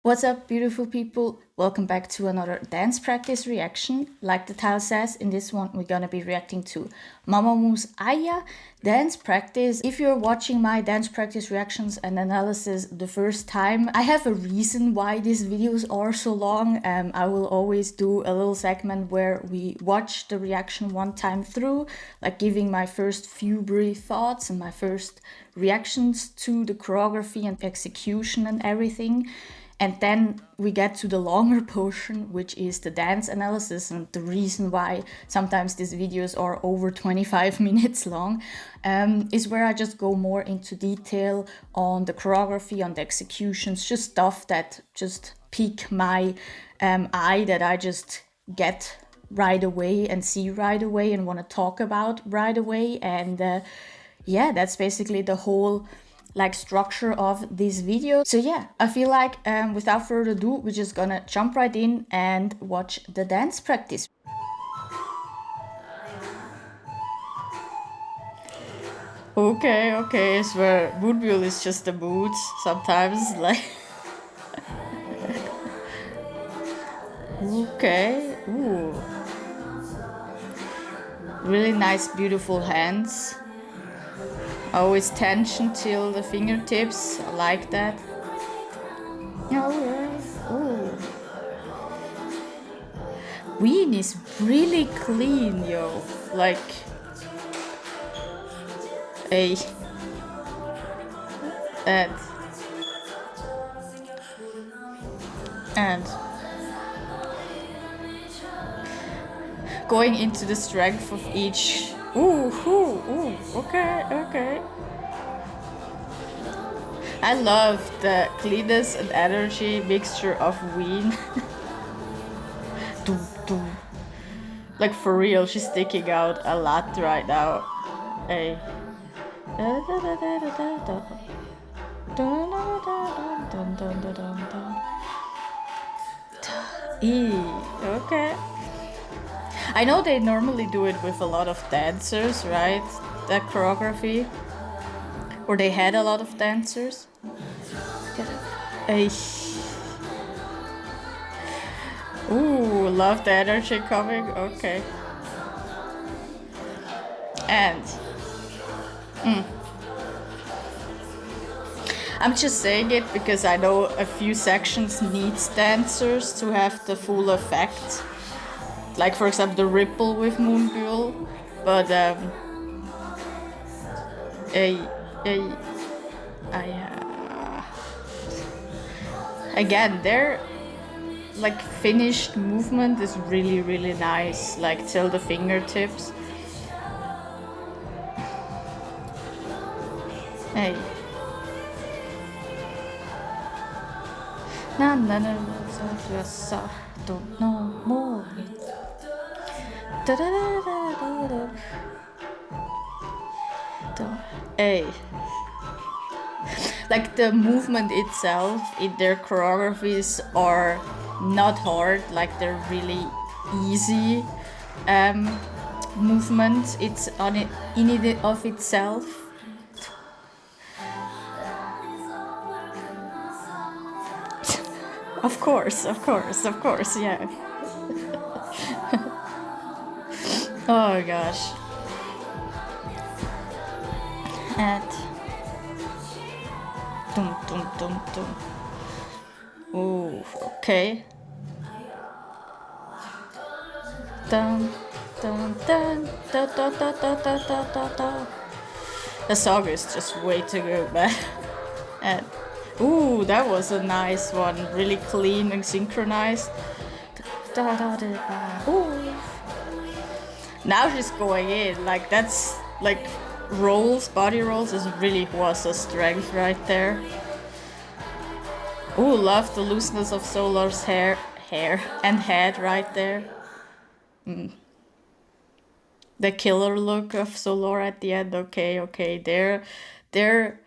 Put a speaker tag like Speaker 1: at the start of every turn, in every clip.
Speaker 1: What's up, beautiful people? Welcome back to another dance practice reaction. Like the title says, in this one we're gonna be reacting to MAMAMOO's Aya dance practice. If you're watching my dance practice reactions and analysis the first time, I have a reason why these videos are so long. I will always do a little segment where we watch the reaction one time through, like giving my first few brief thoughts and my first reactions to the choreography and execution and everything. And then we get to the longer portion, which is the dance analysis. And the reason why sometimes these videos are over 25 minutes long is where I just go more into detail on the choreography, on the executions, just stuff that just pique my eye, that I just get right away and see right away and want to talk about right away. And yeah, that's basically the whole structure of this video. So yeah, I feel like without further ado, we're just gonna jump right in and watch the dance practice. Okay, it's where Moonbill is just a mood sometimes, like. Okay, ooh. Really nice, beautiful hands. Always tension till the fingertips, I like that. Oh yeah, ooh. Ween is really clean, yo. Like, hey. And going into the strength of each. Ooh, okay. I love the cleanness and energy mixture of Ween. Like for real, she's sticking out a lot right now. Hey. Okay. I know they normally do it with a lot of dancers, right? That choreography. Or they had a lot of dancers. Ooh, love the energy coming. Okay. And I'm just saying it because I know a few sections needs dancers to have the full effect. Like for example the ripple with Moonbill. But again, their like finished movement is really nice, like till the fingertips. Hey. Don't know more. Hey. Like the movement itself in their choreographies are not hard, like they're really easy movements. It's on it in it of itself. Of course, yeah. Oh gosh. And dum. Ooh, okay. Dun, da. The song is just way too good, man. And ooh, that was a nice one. Really clean and synchronized. Ooh. Now she's going in. Like that's like body rolls is really was a strength right there. Ooh, love the looseness of Solar's hair and head right there. The killer look of Solar at the end. Okay, they're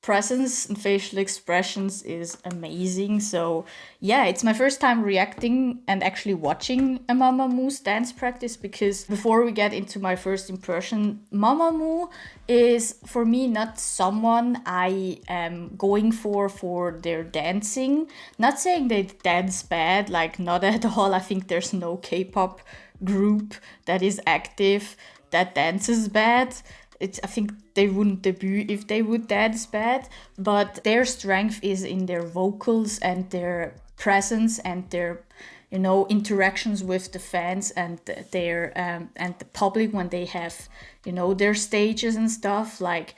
Speaker 1: presence and facial expressions is amazing. So yeah, it's my first time reacting and actually watching a MAMAMOO's dance practice, because before we get into my first impression, MAMAMOO is for me not someone I am going for their dancing. Not saying they dance bad, like not at all. I think there's no K-pop group that is active that dances bad. I think they wouldn't debut if they would dance bad, but their strength is in their vocals and their presence and their, you know, interactions with the fans and their and the public when they have, you know, their stages and stuff. Like,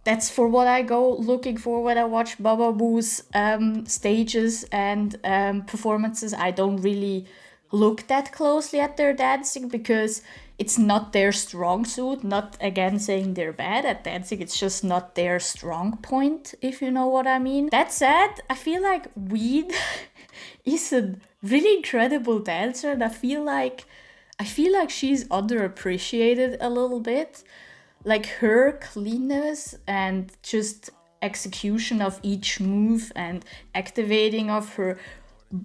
Speaker 1: that's for what I go looking for when I watch MAMAMOO's stages and performances. I don't really look that closely at their dancing because it's not their strong suit. Not again saying they're bad at dancing, it's just not their strong point, if you know what I mean. That said, I feel like Weed is a really incredible dancer, and I feel like she's underappreciated a little bit. Like, her cleanness and just execution of each move and activating of her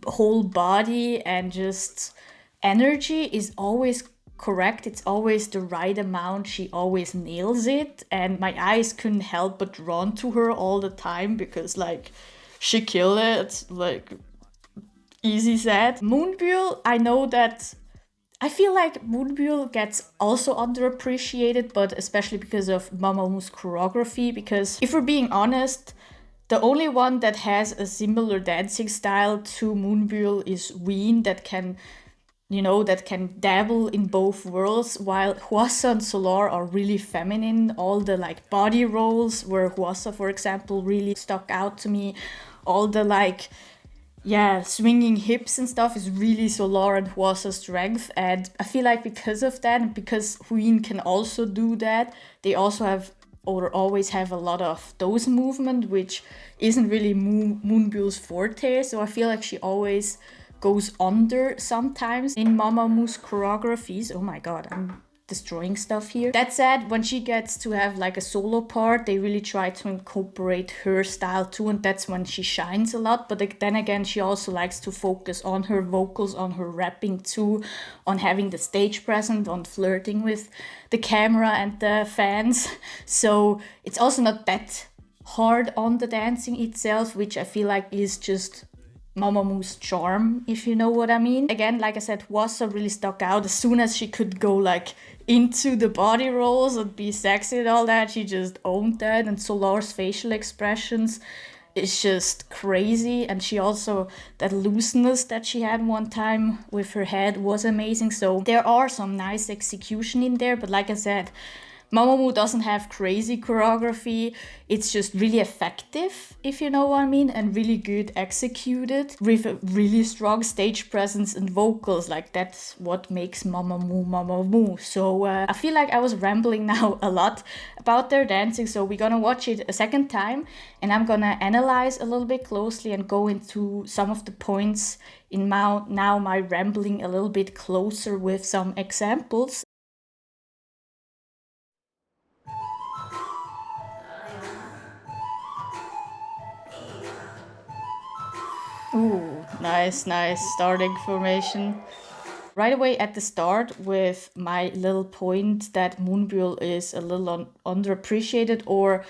Speaker 1: whole body and just energy is always correct. It's always the right amount. She always nails it, and my eyes couldn't help but drawn to her all the time because, like, she killed it. Like, easy said. Moonbyul, I know that I feel like Moonbyul gets also underappreciated, but especially because of MAMAMOO's choreography. Because if we're being honest, the only one that has a similar dancing style to Moonbyul is Ween, that can, you know, that can dabble in both worlds, while Hwasa and Solar are really feminine. All the like body rolls, where Hwasa, for example, really stuck out to me. All the like, yeah, swinging hips and stuff is really Solar and Hwasa's strength. And I feel like because of that, and because Huyin can also do that, they also have or always have a lot of those movement, which isn't really Moonbyul's forte. So I feel like she always goes under sometimes in MAMAMOO's choreographies. Oh my god, I'm destroying stuff here. That said, when she gets to have like a solo part, they really try to incorporate her style too, and that's when she shines a lot. But then again, she also likes to focus on her vocals, on her rapping too, on having the stage presence, on flirting with the camera and the fans. So it's also not that hard on the dancing itself, which I feel like is just MAMAMOO's charm, if you know what I mean. Again, like I said, Hwasa really stuck out. As soon as she could go like into the body rolls and be sexy and all that, she just owned that. And Solar's facial expressions is just crazy. And she also, that looseness that she had one time with her head was amazing. So there are some nice execution in there, but like I said, MAMAMOO doesn't have crazy choreography. It's just really effective, if you know what I mean, and really good executed with a really strong stage presence and vocals. Like, that's what makes MAMAMOO MAMAMOO. So I feel like I was rambling now a lot about their dancing. So we're gonna watch it a second time, and I'm gonna analyze a little bit closely and go into some of the points in my rambling a little bit closer with some examples. Ooh, nice, nice starting formation. Right away at the start with my little point that Moonbyul is a little underappreciated, or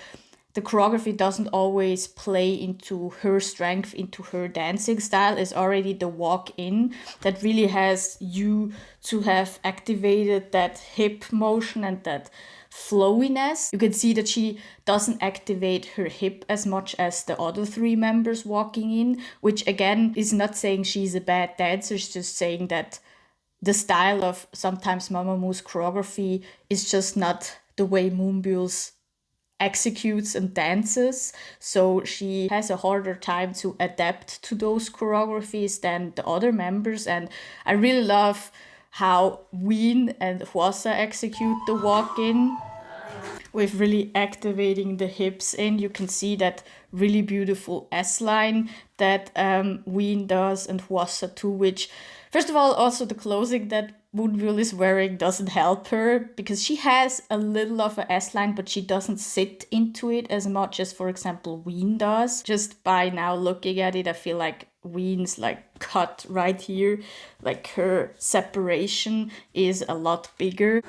Speaker 1: the choreography doesn't always play into her strength, into her dancing style, is already the walk in that really has you to have activated that hip motion and that flowiness. You can see that she doesn't activate her hip as much as the other three members walking in, which again is not saying she's a bad dancer, it's just saying that the style of sometimes MAMAMOO's choreography is just not the way Moonbyul's executes and dances. So she has a harder time to adapt to those choreographies than the other members. And I really love how Ween and Hwasa execute the walk-in with really activating the hips in. You can see that really beautiful S-line that Ween does, and Hwasa too, which, first of all, also the closing that Moonbyul is wearing doesn't help her because she has a little of a S-line, but she doesn't sit into it as much as, for example, Ween does. Just by now looking at it, I feel like Ween's like cut right here, like her separation is a lot bigger.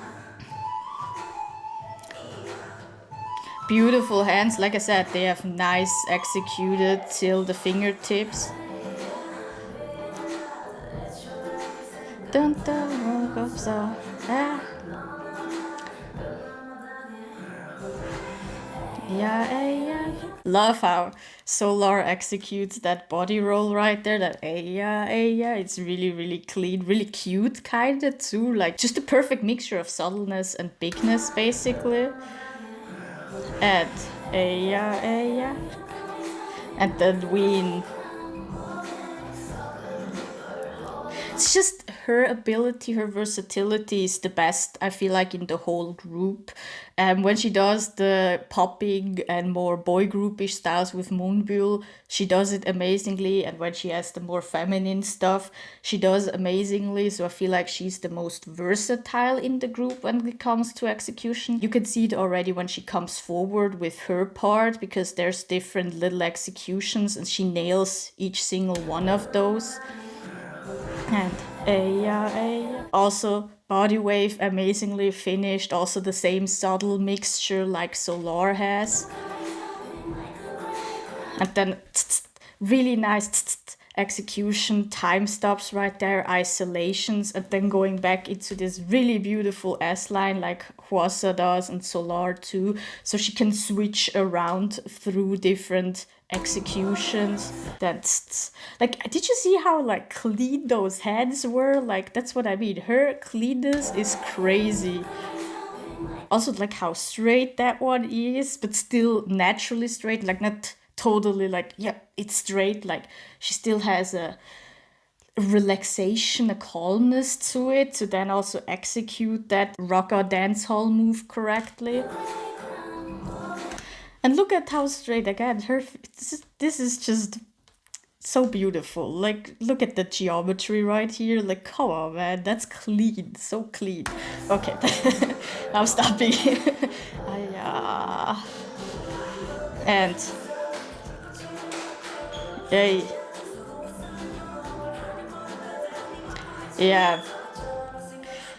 Speaker 1: Beautiful hands, like I said, they have nice executed till the fingertips. Dun, dun, walk up, so, yeah. Love how Solar executes that body roll right there. That yeah. It's really clean, really cute, kinda too. Like just a perfect mixture of subtleness and bigness, basically. And yeah. And then Ween. It's just her ability, her versatility is the best, I feel like, in the whole group. When she does the popping and more boy groupish styles with Moonbyul, she does it amazingly. And when she has the more feminine stuff, she does amazingly. So I feel like she's the most versatile in the group when it comes to execution. You can see it already when she comes forward with her part, because there's different little executions and she nails each single one of those. And also body wave amazingly finished, also the same subtle mixture like Solar has. And then really nice execution, time stops right there, isolations, and then going back into this really beautiful S-line like Hwasa does and Solar too. So she can switch around through different executions. That's like, did you see how like clean those heads were? Like, that's what I mean. Her cleanness is crazy. Also, like how straight that one is, but still naturally straight, like not totally like, yeah, it's straight. Like she still has a relaxation, a calmness to it, to then also execute that rocker dance hall move correctly. And look at how straight, again, this is just so beautiful. Like, look at the geometry right here. Like, come on, man, that's clean, so clean. Okay, I'm stopping. And hey, yeah,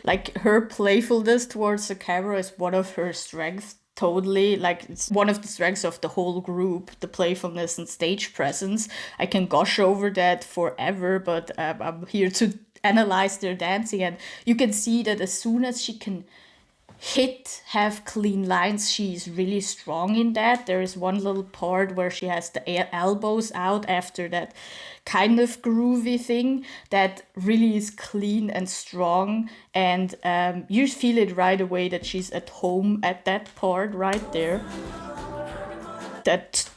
Speaker 1: like her playfulness towards the camera is one of her strengths. Totally, like it's one of the strengths of the whole group, the playfulness and stage presence. I can gush over that forever, but I'm here to analyze their dancing, and you can see that as soon as she can have clean lines, she's really strong in that. There is one little part where she has the elbows out after that kind of groovy thing that really is clean and strong, and you feel it right away that she's at home at that part right there. That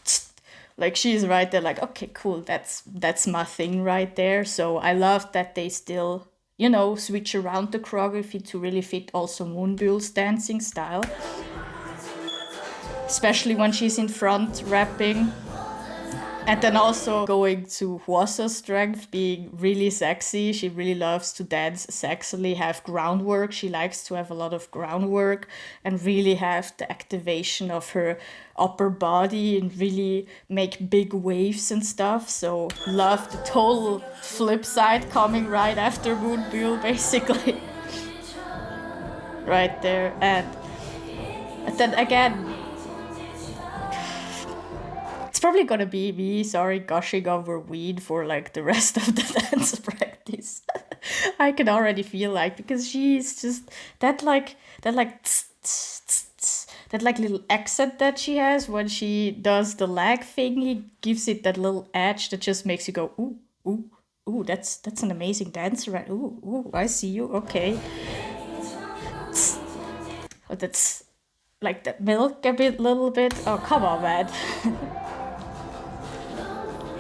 Speaker 1: like she's right there, like, okay, cool, that's my thing right there. So I love that they still, you know, switch around the choreography to really fit also Moonbyul's dancing style. Especially when she's in front rapping. And then also going to Hwasa's strength, being really sexy. She really loves to dance sexily, have groundwork. She likes to have a lot of groundwork and really have the activation of her upper body and really make big waves and stuff. So love the total flip side coming right after Moonbyul, basically. Right there. And then again, it's probably gonna be me, gushing over weed for like the rest of the dance practice. I can already feel like, because she's just that little accent that she has when she does the leg thing. He gives it that little edge that just makes you go, ooh, ooh, ooh, that's an amazing dancer, right? Ooh, I see you, okay. Oh, that's like that milk little bit. Oh, come on, man.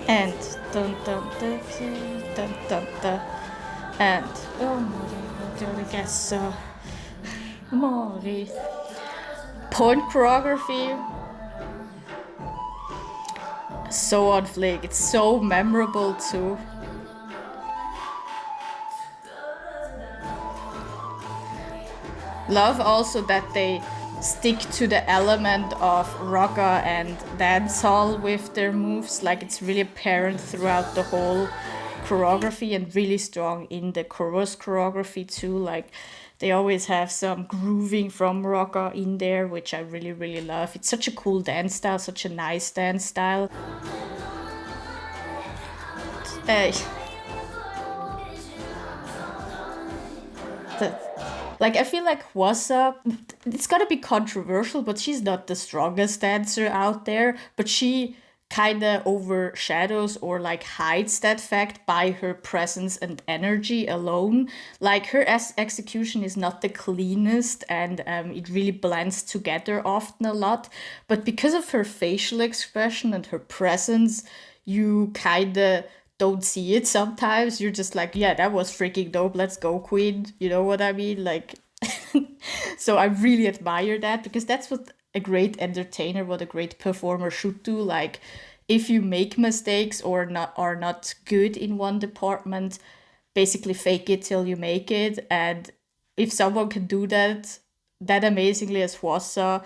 Speaker 1: And dun dun dun dun dun dun, and I guess Mori. Point choreography, so on fleek. It's so memorable too. Love also that they stick to the element of rocka and dancehall with their moves. Like it's really apparent throughout the whole choreography and really strong in the chorus choreography too. Like they always have some grooving from rocka in there, which I really, really love. It's such a cool dance style, such a nice dance style. Uh, the, like I feel like Wasa, it's gonna be controversial, but she's not the strongest dancer out there. But she kind of overshadows or like hides that fact by her presence and energy alone. Like her execution is not the cleanest, and it really blends together often a lot. But because of her facial expression and her presence, you kind of don't see it sometimes. You're just like, yeah, that was freaking dope. Let's go, Queen. You know what I mean? Like, so I really admire that because that's what a great entertainer, what a great performer should do. Like, if you make mistakes or not are not good in one department, basically fake it till you make it. And if someone can do that amazingly as Hwasa,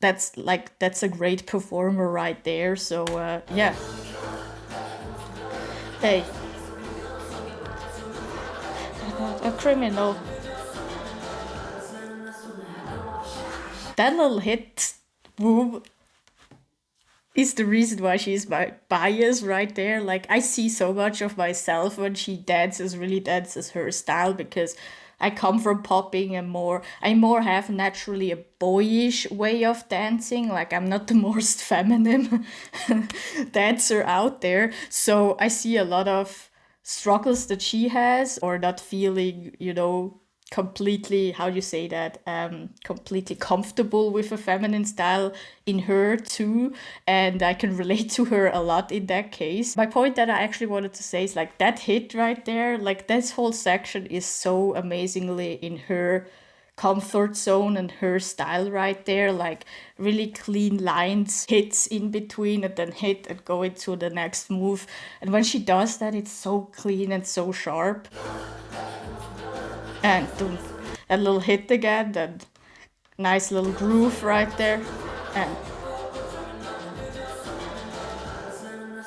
Speaker 1: that's a great performer right there. So yeah. Hey, a criminal. That little hit boom is the reason why she's my bias right there. Like I see so much of myself when she dances, really dances her style because I come from popping and I more have naturally a boyish way of dancing. Like I'm not the most feminine dancer out there. So I see a lot of struggles that she has or not feeling, completely, how do you say that, completely comfortable with a feminine style in her too, and I can relate to her a lot in that case. My point that I actually wanted to say is like that hit right there, like this whole section is so amazingly in her comfort zone and her style right there, like really clean lines, hits in between and then hit and go into the next move. And when she does that, it's so clean and so sharp. And boom, that little hit again, that nice little groove right there. And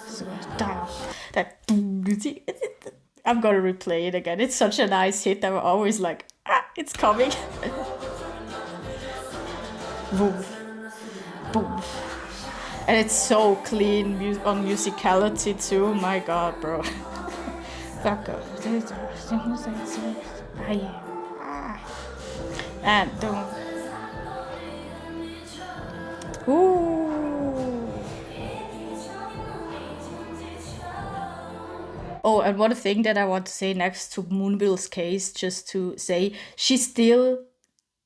Speaker 1: so, that I'm gonna replay it again. It's such a nice hit. I'm always like, it's coming. Boom, boom. And it's so clean on musicality too. My god, bro. Fuck up. And boom. Ooh. Oh, and one thing that I want to say next to Moonbill's case, just to say, she still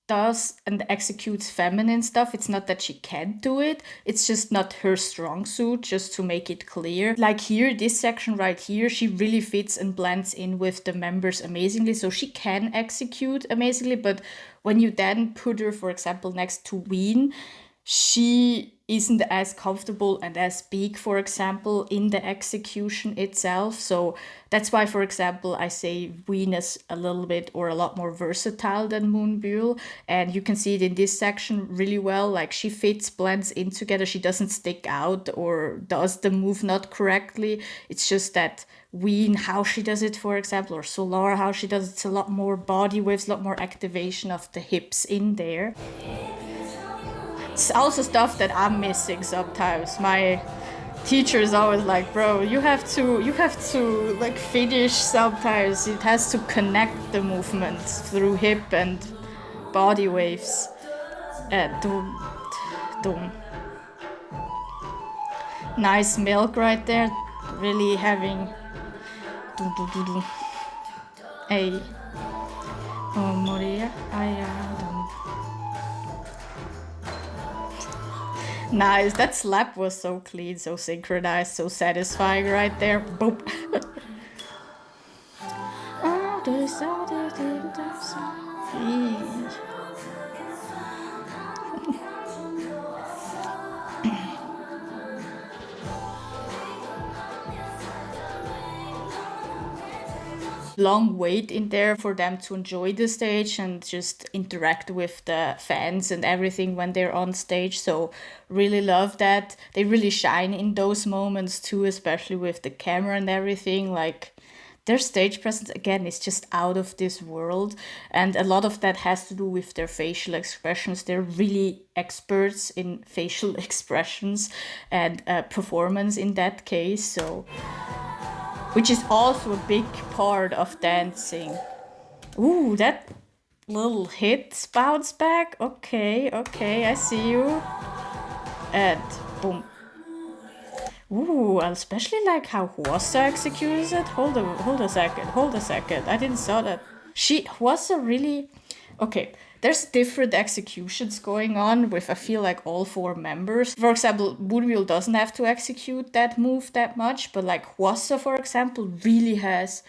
Speaker 1: does and executes feminine stuff. It's not that she can't do it, it's just not her strong suit, just to make it clear. Like here, this section right here, she really fits and blends in with the members amazingly, so she can execute amazingly. But when you then put her, for example, next to Ween, she isn't as comfortable and as big, for example, in the execution itself. So that's why, for example, I say Ween is a little bit or a lot more versatile than Moonbyul. And you can see it in this section really well. Like she fits, blends in together. She doesn't stick out or does the move not correctly. It's just that Ween, how she does it, for example, or Solar, how she does it, it's a lot more body waves, a lot more activation of the hips in there. It's also stuff that I'm missing sometimes. My teacher is always like, bro, you have to like finish sometimes. It has to connect the movements through hip and body waves. Doom, doom. Nice milk right there. Really having doom, doom, doom, doom. Hey. Oh, Moria. Nice, that slap was so clean, so synchronized, so satisfying right there. Boom. long wait in there for them to enjoy the stage and just interact with the fans and everything when they're on stage. So really love that. They really shine in those moments too, especially with the camera and everything. Like, their stage presence, again, is just out of this world. And a lot of that has to do with their facial expressions. They're really experts in facial expressions and performance in that case. So, which is also a big part of dancing. Ooh, that little hit bounce back. Okay, I see you. And boom. Ooh, I especially like how Hwasa executes it. Hold a second. I didn't saw that. Hwasa really... Okay, there's different executions going on with, I feel like, all 4 members. For example, Moonwheel doesn't have to execute that move that much, but like Hwasa, for example, really has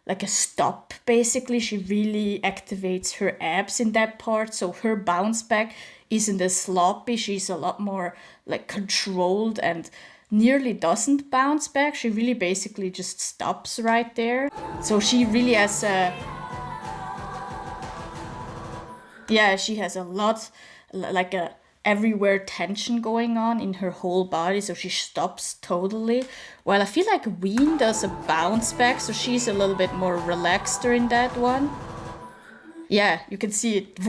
Speaker 1: like a stop, basically. She really activates her abs in that part, so her bounce back isn't as sloppy. She's a lot more like controlled and nearly doesn't bounce back. She really basically just stops right there. So she really has a... Yeah, she has a lot, like a everywhere tension going on in her whole body, so she stops totally. While I feel like Ween does a bounce back, so she's a little bit more relaxed in that one. Yeah, you can see it.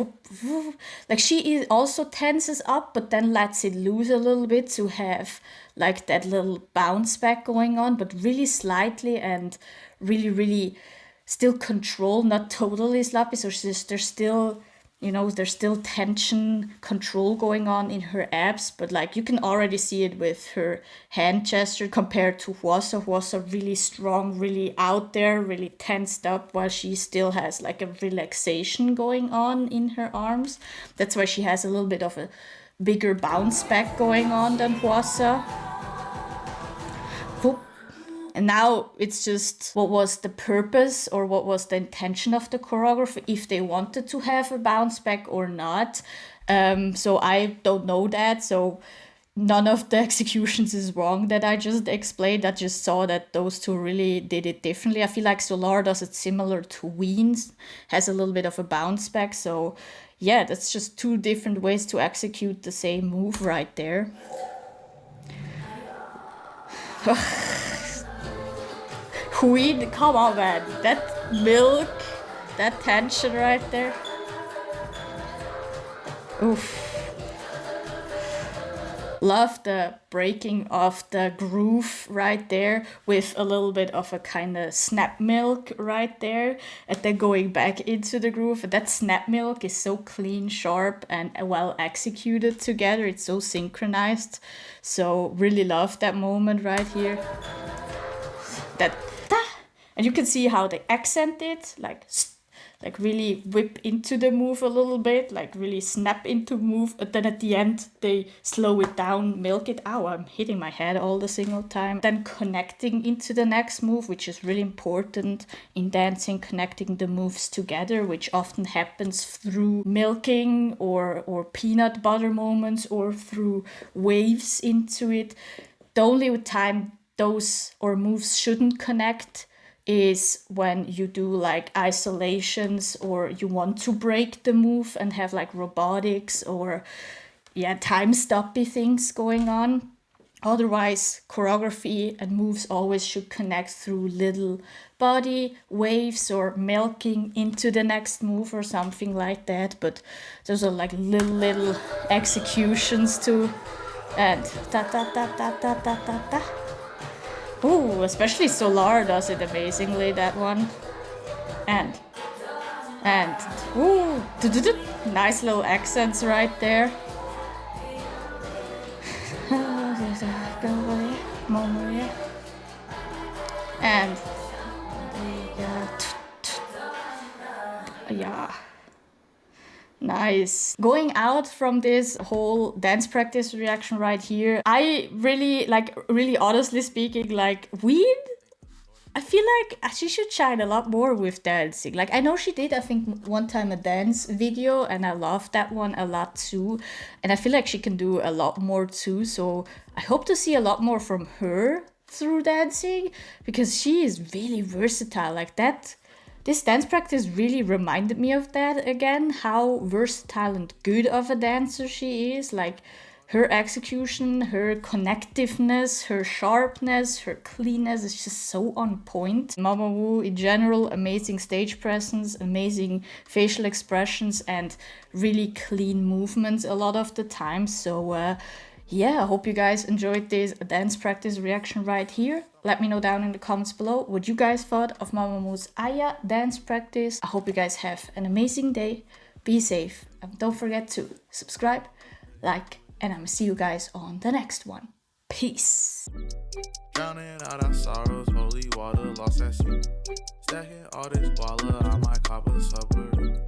Speaker 1: Like, she also tenses up, but then lets it loose a little bit to have like that little bounce back going on, but really slightly and really, really still control, not totally sloppy. So there's still, there's still tension, control going on in her abs, but like you can already see it with her hand gesture compared to Hwasa. Hwasa really strong, really out there, really tensed up, while she still has like a relaxation going on in her arms. That's why she has a little bit of a bigger bounce back going on than Hwasa. And now it's just what was the purpose or what was the intention of the choreographer, if they wanted to have a bounce back or not. So I don't know that. So none of the executions is wrong that I just explained. I just saw that those two really did it differently. I feel like Solar does it similar to Ween's, has a little bit of a bounce back. So yeah, that's just 2 different ways to execute the same move right there. Queen, come on, man. That milk, that tension right there. Oof. Love the breaking of the groove right there with a little bit of a kind of snap milk right there, and then going back into the groove. That snap milk is so clean, sharp, and well executed together. It's so synchronized. So really love that moment right here. That, and you can see how they accent it, like really whip into the move a little bit, like really snap into move, but then at the end they slow it down, milk it. Ow, I'm hitting my head all the single time. Then connecting into the next move, which is really important in dancing, connecting the moves together, which often happens through milking or peanut butter moments or through waves into it. The only time those or moves shouldn't connect is when you do like isolations or you want to break the move and have like robotics or time stoppy things going on. Otherwise, choreography and moves always should connect through little body waves or milking into the next move or something like that. But those are like little executions too. And ta ta ta ta ta ta ta ta. Ooh, especially Solar does it amazingly, that one. And ooh, nice little accents right there. And yeah. Nice. Going out from this whole dance practice reaction right here, I really honestly speaking, like, Ween, I feel like she should shine a lot more with dancing. Like, I know she did, I think, one time a dance video, and I loved that one a lot too. And I feel like she can do a lot more too. So I hope to see a lot more from her through dancing, because she is really versatile. Like, that This dance practice really reminded me of that again, how versatile and good of a dancer she is. Like her execution, her connectiveness, her sharpness, her cleanness is just so on point. MAMAMOO in general, amazing stage presence, amazing facial expressions, and really clean movements a lot of the time. So yeah, I hope you guys enjoyed this dance practice reaction right here. Let me know down in the comments below what you guys thought of MAMAMOO's Aya dance practice. I hope you guys have an amazing day. Be safe and don't forget to subscribe, like, and I'm gonna see you guys on the next one. Peace.
Speaker 2: Drowning out our sorrows, holy water lost at sea. Stacking all this baller, I might cop a suburb.